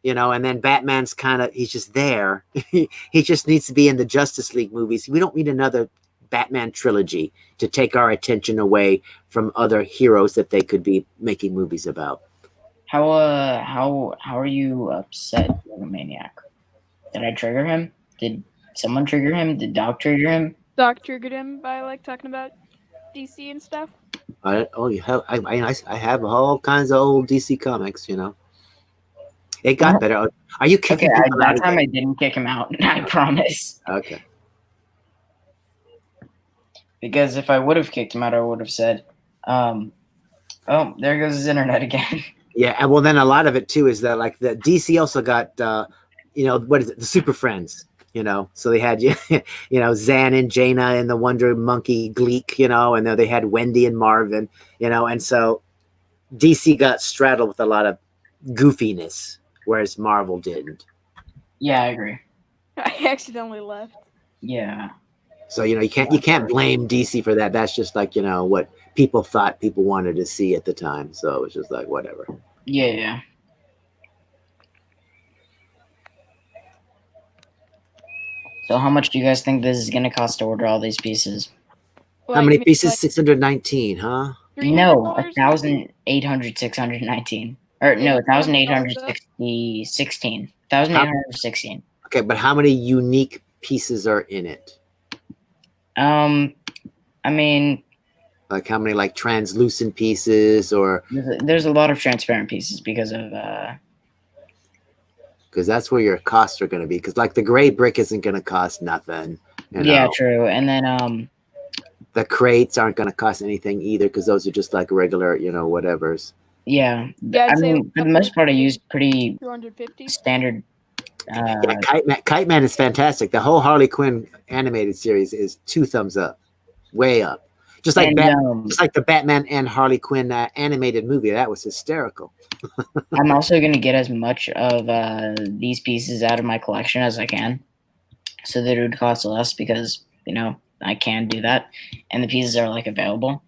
and then Batman's he's just there. He just needs to be in the Justice League movies. We don't need another Batman trilogy to take our attention away from other heroes that they could be making movies about. How are you upset, Young Maniac? Did I trigger him? Did someone trigger him? Did Doc trigger him? Doc triggered him by like talking about DC and stuff. I have all kinds of old DC comics, It got better. Are you kicking people that out time again? I didn't kick him out. I promise. Okay. Because if I would have kicked him out, I would have said, oh, there goes his internet again. Yeah, and well, then a lot of it too is that like the DC also got, what is it, the Super Friends, So they had, Zan and Jaina and the Wonder Monkey Gleek, and then they had Wendy and Marvin, and so DC got straddled with a lot of goofiness, whereas Marvel didn't. Yeah, I agree. I accidentally left. Yeah. So you can't blame DC for that. That's just like what people thought people wanted to see at the time. So it's just like whatever. Yeah. So how much do you guys think this is going to cost to order all these pieces? How many pieces? 619, huh? No, 1,800, 619. Or no, 1,860, 16. 1,816. Okay, but how many unique pieces are in it? I mean, like how many like translucent pieces or there's a lot of transparent pieces because of because that's where your costs are going to be, because like the gray brick isn't going to cost nothing. Yeah, true. And then the crates aren't going to cost anything either, because those are just like regular, whatevers. Yeah, I mean, for the most part, I use pretty 250 standard. Kite Man is fantastic. The whole Harley Quinn animated series is 2 thumbs up, way up. Just like just like the Batman and Harley Quinn animated movie, that was hysterical. I'm also going to get as much of these pieces out of my collection as I can, so that it would cost less, because I can do that, and the pieces are like available.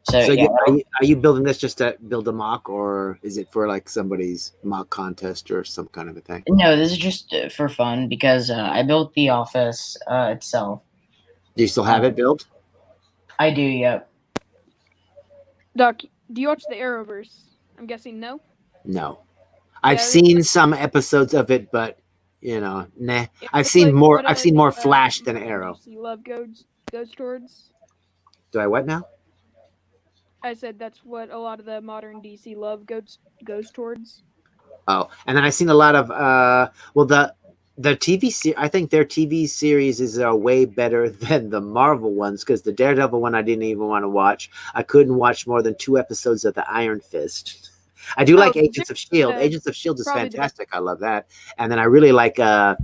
So yeah. Are you building this just to build a mock, or is it for like somebody's mock contest or some kind of a thing? No, this is just for fun, because I built the office itself. Do you still have it built? I do, yep. Doc, do you watch the Arrowverse? I'm guessing no? No. I've seen some episodes of it, but nah. I've seen more Flash than Arrow. DC love goes towards. Do I what now? I said that's what a lot of the modern DC love goes towards. Oh, and then I've seen a lot of the TV series. I think their TV series is way better than the Marvel ones, because the Daredevil one I didn't even want to watch. I couldn't watch more than 2 episodes of the Iron Fist. I do like Agents of S.H.I.E.L.D. Agents of S.H.I.E.L.D. is fantastic. I love that. And then I really like the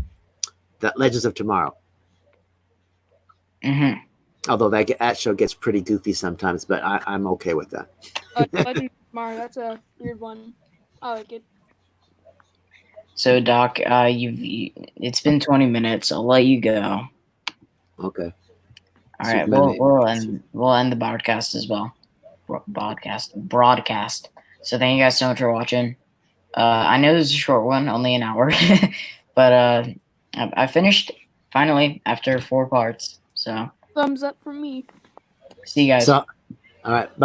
Legends of Tomorrow. Mm-hmm. Although that show gets pretty goofy sometimes, but I'm okay with that. Legends of Tomorrow, that's a weird one. I like it. So Doc, it's been 20 minutes. I'll let you go. Okay. All right. We'll end the broadcast as well. Broadcast. So thank you guys so much for watching. I know this is a short one, only an hour, but I finished finally after 4 parts. So Thumbs up from me. see you guys. So, all right. Bye.